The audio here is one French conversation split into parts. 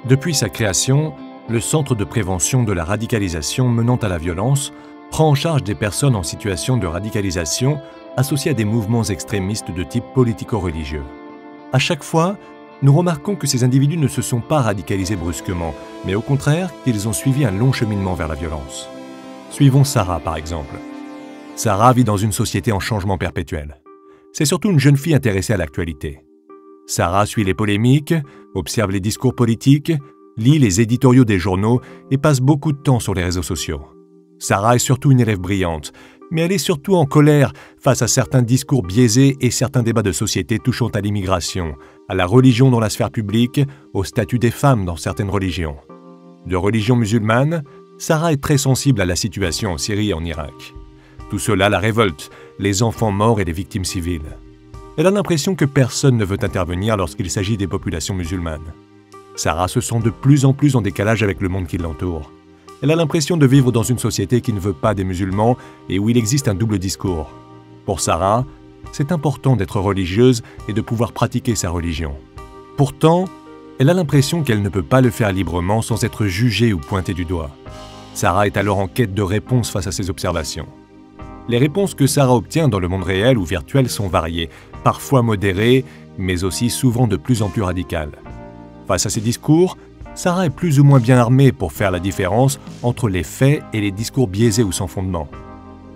Depuis sa création, le Centre de prévention de la radicalisation menant à la violence prend en charge des personnes en situation de radicalisation associées à des mouvements extrémistes de type politico-religieux. À chaque fois, nous remarquons que ces individus ne se sont pas radicalisés brusquement, mais au contraire qu'ils ont suivi un long cheminement vers la violence. Suivons Sarah par exemple. Sarah vit dans une société en changement perpétuel. C'est surtout une jeune fille intéressée à l'actualité. Sarah suit les polémiques, observe les discours politiques, lit les éditoriaux des journaux et passe beaucoup de temps sur les réseaux sociaux. Sarah est surtout une élève brillante, mais elle est surtout en colère face à certains discours biaisés et certains débats de société touchant à l'immigration, à la religion dans la sphère publique, au statut des femmes dans certaines religions. De religion musulmane, Sarah est très sensible à la situation en Syrie et en Irak. Tout cela la révolte, les enfants morts et les victimes civiles. Elle a l'impression que personne ne veut intervenir lorsqu'il s'agit des populations musulmanes. Sarah se sent de plus en plus en décalage avec le monde qui l'entoure. Elle a l'impression de vivre dans une société qui ne veut pas des musulmans et où il existe un double discours. Pour Sarah, c'est important d'être religieuse et de pouvoir pratiquer sa religion. Pourtant, elle a l'impression qu'elle ne peut pas le faire librement sans être jugée ou pointée du doigt. Sarah est alors en quête de réponses face à ces observations. Les réponses que Sarah obtient dans le monde réel ou virtuel sont variées, parfois modérées, mais aussi souvent de plus en plus radicales. Face à ces discours, Sarah est plus ou moins bien armée pour faire la différence entre les faits et les discours biaisés ou sans fondement.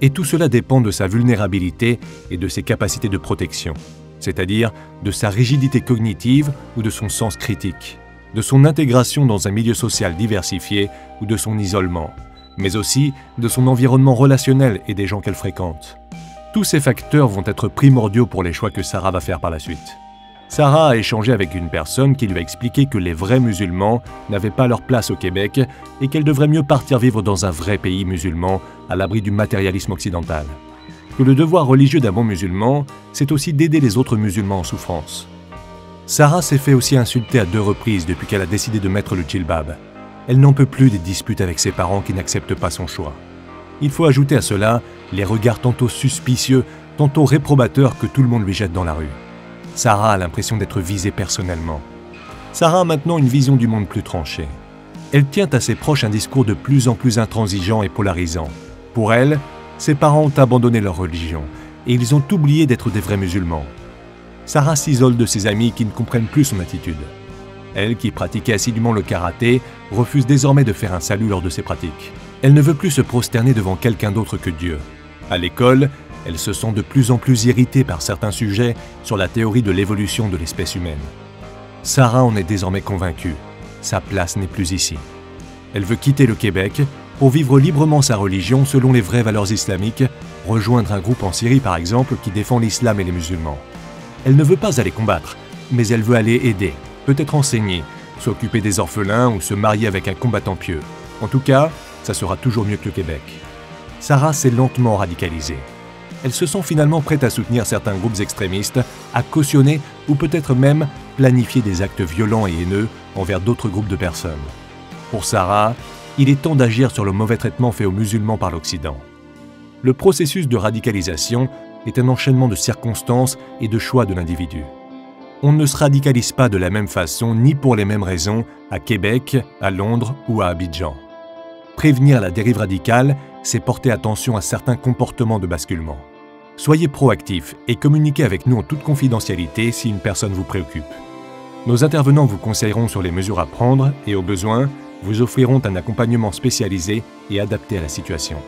Et tout cela dépend de sa vulnérabilité et de ses capacités de protection, c'est-à-dire de sa rigidité cognitive ou de son sens critique, de son intégration dans un milieu social diversifié ou de son isolement, mais aussi de son environnement relationnel et des gens qu'elle fréquente. Tous ces facteurs vont être primordiaux pour les choix que Sarah va faire par la suite. Sarah a échangé avec une personne qui lui a expliqué que les vrais musulmans n'avaient pas leur place au Québec et qu'elle devrait mieux partir vivre dans un vrai pays musulman à l'abri du matérialisme occidental. Que le devoir religieux d'un bon musulman, c'est aussi d'aider les autres musulmans en souffrance. Sarah s'est fait aussi insulter à 2 reprises depuis qu'elle a décidé de mettre le djilbab. Elle n'en peut plus des disputes avec ses parents qui n'acceptent pas son choix. Il faut ajouter à cela les regards tantôt suspicieux, tantôt réprobateurs que tout le monde lui jette dans la rue. Sarah a l'impression d'être visée personnellement. Sarah a maintenant une vision du monde plus tranchée. Elle tient à ses proches un discours de plus en plus intransigeant et polarisant. Pour elle, ses parents ont abandonné leur religion et ils ont oublié d'être des vrais musulmans. Sarah s'isole de ses amis qui ne comprennent plus son attitude. Elle, qui pratiquait assidûment le karaté, refuse désormais de faire un salut lors de ses pratiques. Elle ne veut plus se prosterner devant quelqu'un d'autre que Dieu. À l'école, elle se sent de plus en plus irritée par certains sujets sur la théorie de l'évolution de l'espèce humaine. Sarah en est désormais convaincue. Sa place n'est plus ici. Elle veut quitter le Québec pour vivre librement sa religion selon les vraies valeurs islamiques, rejoindre un groupe en Syrie par exemple qui défend l'islam et les musulmans. Elle ne veut pas aller combattre, mais elle veut aller aider, peut-être enseigner, s'occuper des orphelins ou se marier avec un combattant pieux. En tout cas, ça sera toujours mieux que le Québec. Sarah s'est lentement radicalisée. Elle se sent finalement prête à soutenir certains groupes extrémistes, à cautionner ou peut-être même planifier des actes violents et haineux envers d'autres groupes de personnes. Pour Sarah, il est temps d'agir sur le mauvais traitement fait aux musulmans par l'Occident. Le processus de radicalisation est un enchaînement de circonstances et de choix de l'individu. On ne se radicalise pas de la même façon ni pour les mêmes raisons à Québec, à Londres ou à Abidjan. Prévenir la dérive radicale, c'est porter attention à certains comportements de basculement. Soyez proactifs et communiquez avec nous en toute confidentialité si une personne vous préoccupe. Nos intervenants vous conseilleront sur les mesures à prendre et au besoin, vous offriront un accompagnement spécialisé et adapté à la situation.